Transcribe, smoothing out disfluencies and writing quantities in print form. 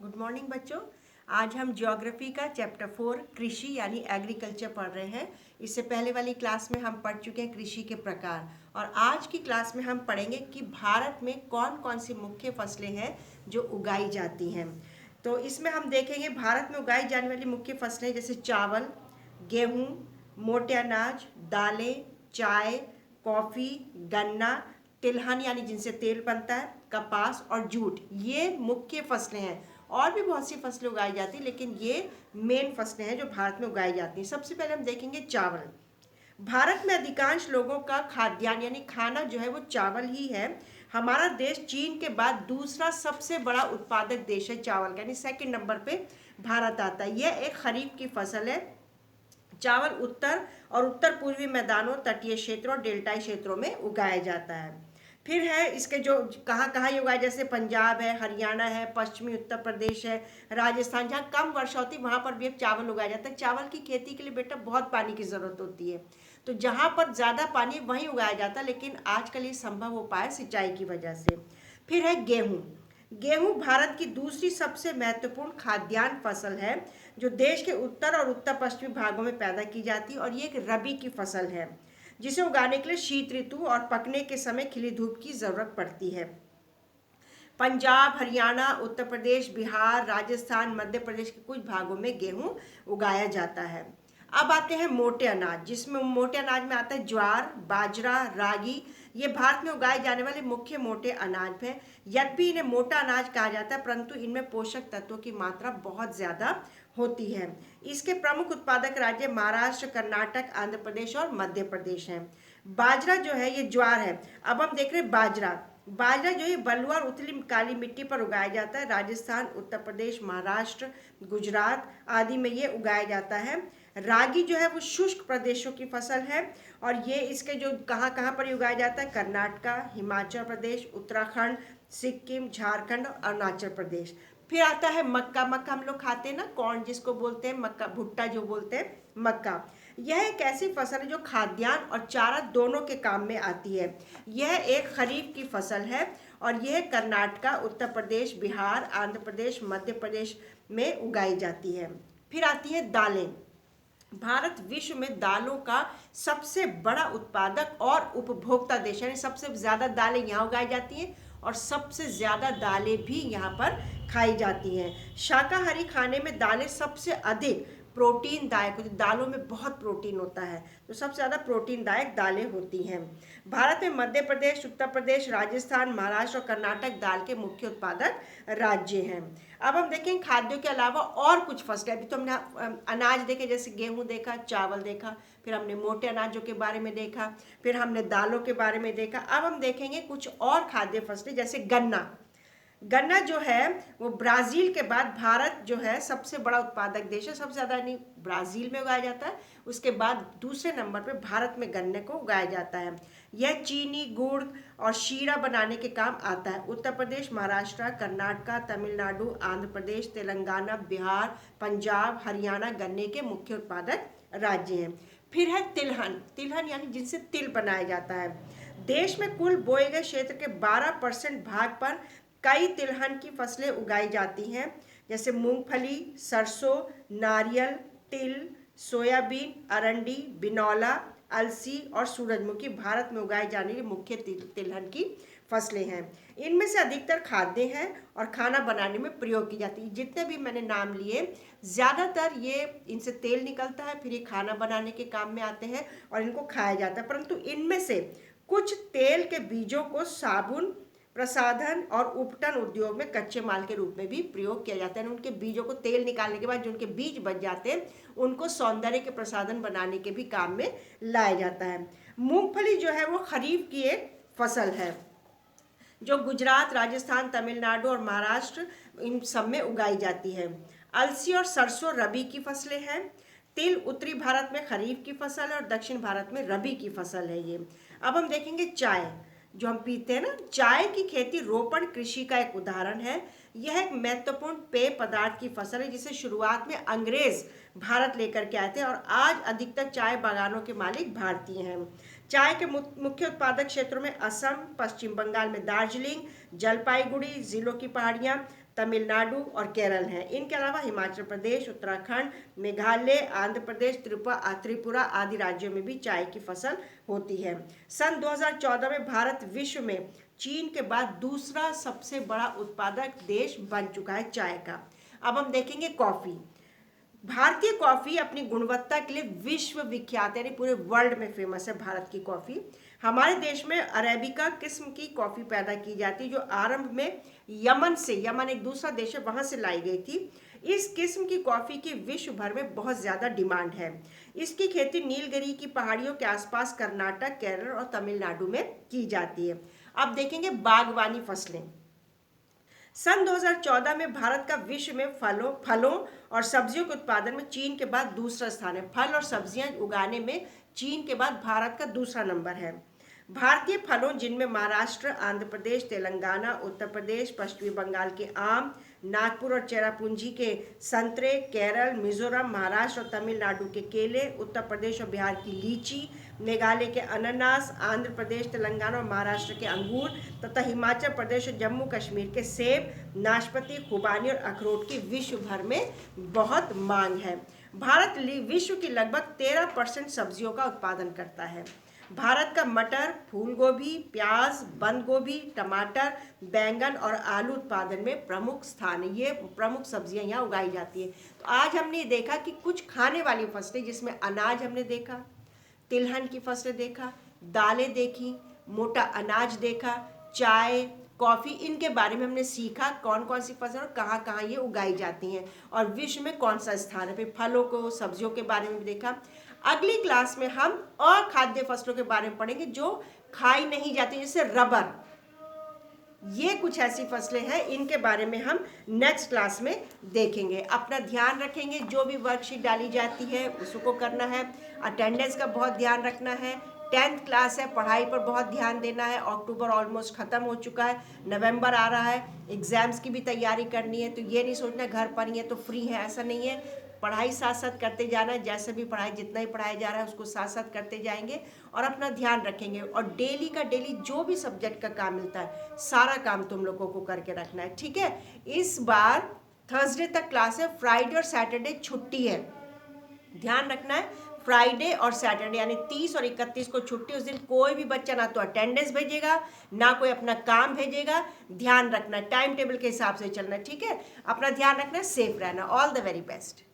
Good morning बच्चों। आज हम ज्योग्राफी का चैप्टर 4 कृषि यानी एग्रीकल्चर पढ़ रहे हैं। इससे पहले वाली क्लास में हम पढ़ चुके हैं कृषि के प्रकार, और आज की क्लास में हम पढ़ेंगे कि भारत में कौन कौन सी मुख्य फसलें हैं जो उगाई जाती हैं। तो इसमें हम देखेंगे भारत में उगाई जाने वाली मुख्य फसलें जैसे चावल, गेहूँ, मोटे अनाज, दालें, चाय, कॉफ़ी, गन्ना, तिलहन यानी जिनसे तेल बनता है, कपास और जूट, ये मुख्य फसलें हैं। और भी बहुत सी फसलें उगाई जाती हैं, लेकिन ये मेन फसलें हैं जो भारत में उगाई जाती हैं। सबसे पहले हम देखेंगे चावल। भारत में अधिकांश लोगों का खाद्यान्न यानी खाना जो है वो चावल ही है। हमारा देश चीन के बाद दूसरा सबसे बड़ा उत्पादक देश है चावल का, यानी सेकंड नंबर पे भारत आता है। यह एक खरीफ की फसल है। चावल उत्तर और उत्तर पूर्वी मैदानों, तटीय क्षेत्रों और डेल्टाई क्षेत्रों में उगाया जाता है। फिर है इसके जो कहाँ कहाँ ये उगाया, जैसे पंजाब है, हरियाणा है, पश्चिमी उत्तर प्रदेश है, राजस्थान, जहाँ कम वर्षा होती है वहाँ पर भी अब चावल उगाया जाता है। चावल की खेती के लिए बेटा बहुत पानी की ज़रूरत होती है, तो जहाँ पर ज़्यादा पानी वहीं उगाया जाता है, लेकिन आजकल ये संभव हो पाया सिंचाई की वजह से। फिर है गेहूँ। गेहूं भारत की दूसरी सबसे महत्वपूर्ण खाद्यान्न फसल है, जो देश के उत्तर और उत्तर पश्चिमी भागों में पैदा की जाती है, और ये एक रबी की फसल है जिसे उगाने के लिए शीत ऋतु और पकने के समय खिली धूप की जरूरत पड़ती है। पंजाब, हरियाणा, उत्तर प्रदेश, बिहार, राजस्थान, मध्य प्रदेश के कुछ भागों में गेहूं उगाया जाता है। अब आते हैं मोटे अनाज, जिसमें मोटे अनाज में आता है ज्वार, बाजरा, रागी। ये भारत में उगाए जाने वाले मुख्य मोटे अनाज हैं। यद्यपि इन्हें मोटा अनाज कहा जाता है, परंतु इनमें पोषक तत्वों की मात्रा बहुत ज़्यादा होती है। इसके प्रमुख उत्पादक राज्य महाराष्ट्र, कर्नाटक, आंध्र प्रदेश और मध्य प्रदेश हैं। बाजरा जो है ये ज्वार है। अब हम देख रहे हैं बाजरा। बाजरा जो है बलुआ और उथली काली मिट्टी पर उगाया जाता है। राजस्थान, उत्तर प्रदेश, महाराष्ट्र, गुजरात आदि में ये उगाया जाता है। रागी जो है वो शुष्क प्रदेशों की फसल है, और ये इसके जो कहाँ कहाँ पर उगाया जाता है, कर्नाटका, हिमाचल प्रदेश, उत्तराखंड, सिक्किम, झारखंड और अरुणाचल प्रदेश। फिर आता है मक्का। मक्का हम लोग खाते हैं ना, कॉर्न जिसको बोलते हैं, मक्का भुट्टा जो बोलते हैं, मक्का। यह एक ऐसी फसल है जो खाद्यान्न और चारा दोनों के काम में आती है। यह एक खरीफ की फसल है, और यह कर्नाटका, उत्तर प्रदेश, बिहार, आंध्र प्रदेश, मध्य प्रदेश में उगाई जाती है। फिर आती है दालें। भारत विश्व में दालों का सबसे बड़ा उत्पादक और उपभोक्ता देश है। सबसे ज़्यादा दालें यहाँ उगाई जाती हैं, और सबसे ज़्यादा दालें भी यहाँ पर खाई जाती हैं। शाकाहारी खाने में दालें सबसे अधिक प्रोटीन दायक होती, दालों में बहुत प्रोटीन होता है, तो सबसे ज़्यादा प्रोटीन दायक दालें होती हैं। भारत में मध्य प्रदेश, उत्तर प्रदेश, राजस्थान, महाराष्ट्र और कर्नाटक दाल के मुख्य उत्पादक राज्य हैं। अब हम देखें खाद्यों के अलावा और कुछ फसलें। अभी तो हमने अनाज देखे, जैसे गेहूं देखा, चावल देखा, फिर हमने मोटे अनाजों के बारे में देखा, फिर हमने दालों के बारे में देखा। अब हम देखेंगे कुछ और खाद्य फसलें, जैसे गन्ना। गन्ना जो है वो ब्राज़ील के बाद भारत जो है सबसे बड़ा उत्पादक देश है। सबसे ज़्यादा यानी ब्राज़ील में उगाया जाता है, उसके बाद दूसरे नंबर पे भारत में गन्ने को उगाया जाता है। यह चीनी, गुड़ और शीरा बनाने के काम आता है। उत्तर प्रदेश, महाराष्ट्र, कर्नाटका, तमिलनाडु, आंध्र प्रदेश, तेलंगाना, बिहार, पंजाब, हरियाणा गन्ने के मुख्य उत्पादक राज्य हैं। फिर है तिलहन। तिलहन यानी जिनसे तिल बनाया जाता है। देश में कुल बोए गए क्षेत्र के 12% भाग पर कई तिलहन की फसलें उगाई जाती हैं, जैसे मूंगफली, सरसों, नारियल, तिल, सोयाबीन, अरंडी, बिनौला, अलसी और सूरजमुखी भारत में उगाई जाने वाली मुख्य तिलहन की फसलें हैं। इनमें से अधिकतर खाद्य हैं और खाना बनाने में प्रयोग की जाती है। जितने भी मैंने नाम लिए, ज़्यादातर ये इनसे तेल निकलता है, फिर ये खाना बनाने के काम में आते हैं और इनको खाया जाता है। परंतु इनमें से कुछ तेल के बीजों को साबुन, प्रसाधन और उपटन उद्योग में कच्चे माल के रूप में भी प्रयोग किया जाता है। उनके बीजों को तेल निकालने के बाद जो उनके बीज बच जाते हैं, उनको सौंदर्य के प्रसाधन बनाने के भी काम में लाया जाता है। मूंगफली जो है वो खरीफ की एक फसल है, जो गुजरात, राजस्थान, तमिलनाडु और महाराष्ट्र इन सब में उगाई जाती है। अलसी और सरसों रबी की फसलें हैं। तिल उत्तरी भारत में खरीफ की फसल है, और दक्षिण भारत में रबी की फसल है ये। अब हम देखेंगे चाय, जो हम पीते हैं ना, चाय की खेती रोपण कृषि का एक उदाहरण है। यह एक महत्वपूर्ण पेय पदार्थ की फसल है, जिसे शुरुआत में अंग्रेज भारत लेकर के आए थे, और आज अधिकतर चाय बागानों के मालिक भारतीय हैं। चाय के मुख्य उत्पादक क्षेत्रों में असम, पश्चिम बंगाल में दार्जिलिंग, जलपाईगुड़ी जिलों की पहाड़ियाँ, तमिलनाडु और केरल हैं। इनके अलावा हिमाचल प्रदेश, उत्तराखंड, मेघालय, आंध्र प्रदेश, त्रिपुरा आदि राज्यों में भी चाय की फसल होती है। सन 2014 में भारत विश्व में चीन के बाद दूसरा सबसे बड़ा उत्पादक देश बन चुका है चाय का। अब हम देखेंगे कॉफ़ी। भारतीय कॉफ़ी अपनी गुणवत्ता के लिए विश्व विख्यात है, यानी पूरे वर्ल्ड में फेमस है भारत की कॉफ़ी। हमारे देश में अरेबिका किस्म की कॉफ़ी पैदा की जाती है, जो आरंभ में यमन एक दूसरा देश है, वहाँ से लाई गई थी। इस किस्म की कॉफ़ी की विश्व भर में बहुत ज़्यादा डिमांड है। इसकी खेती नीलगिरी की पहाड़ियों के आसपास कर्नाटक, केरल और तमिलनाडु में की जाती है। अब देखेंगे बागवानी फसलें। सन 2014 में भारत का विश्व में फलों और सब्जियों के उत्पादन में चीन के बाद दूसरा स्थान है। फल और सब्जियां उगाने में चीन के बाद भारत का दूसरा नंबर है। भारतीय फलों, जिनमें महाराष्ट्र, आंध्र प्रदेश, तेलंगाना, उत्तर प्रदेश, पश्चिमी बंगाल के आम, नागपुर और चेरापूंजी के संतरे, केरल, मिजोरम, महाराष्ट्र और तमिलनाडु के केले, उत्तर प्रदेश और बिहार की लीची, मेघालय के अनानास, आंध्र प्रदेश, तेलंगाना और महाराष्ट्र के अंगूर तथा हिमाचल प्रदेश और जम्मू कश्मीर के सेब, नाशपाती, खुबानी और अखरोट की विश्व भर में बहुत मांग है। भारत विश्व की लगभग 13% सब्जियों का उत्पादन करता है। भारत का मटर, फूल गोभी, प्याज, बंद गोभी, टमाटर, बैंगन और आलू उत्पादन में प्रमुख स्थान है। ये प्रमुख सब्जियां यहाँ उगाई जाती है। तो आज हमने देखा कि कुछ खाने वाली फसलें, जिसमें अनाज हमने देखा, तिलहन की फसलें देखा, दालें देखी, मोटा अनाज देखा, चाय, कॉफ़ी, इनके बारे में हमने सीखा कौन कौन सी फसल और कहाँ कहाँ ये उगाई जाती हैं और विश्व में कौन सा स्थान है। फिर फलों को, सब्जियों के बारे में भी देखा। अगली क्लास में हम अखाद्य फसलों के बारे में पढ़ेंगे जो खाई नहीं जाती, जैसे रबर। ये कुछ ऐसी फसलें हैं, इनके बारे में हम नेक्स्ट क्लास में देखेंगे। अपना ध्यान रखेंगे, जो भी वर्कशीट डाली जाती है उसको करना है। अटेंडेंस का बहुत ध्यान रखना है। 10th क्लास है, पढ़ाई पर बहुत ध्यान देना है। अक्टूबर ऑलमोस्ट ख़त्म हो चुका है, नवंबर आ रहा है, एग्ज़ाम्स की भी तैयारी करनी है। तो ये नहीं सोचना घर पर ही है तो फ्री है, ऐसा नहीं है। पढ़ाई साथ साथ करते जाना है। जैसे भी पढ़ाई, जितना ही पढ़ाया जा रहा है उसको साथ साथ करते जाएंगे और अपना ध्यान रखेंगे। और डेली का डेली जो भी सब्जेक्ट का काम मिलता है, सारा काम तुम लोगों को करके रखना है, ठीक है। इस बार थर्सडे तक क्लास है, फ्राइडे और सैटरडे छुट्टी है। ध्यान रखना है, फ्राइडे और सैटरडे यानी 30 और 31 को छुट्टी। उस दिन कोई भी बच्चा ना तो अटेंडेंस भेजेगा, ना कोई अपना काम भेजेगा। ध्यान रखना है, टाइम टेबल के हिसाब से चलना है, ठीक है। अपना ध्यान रखना है, सेफ रहना। All the very best.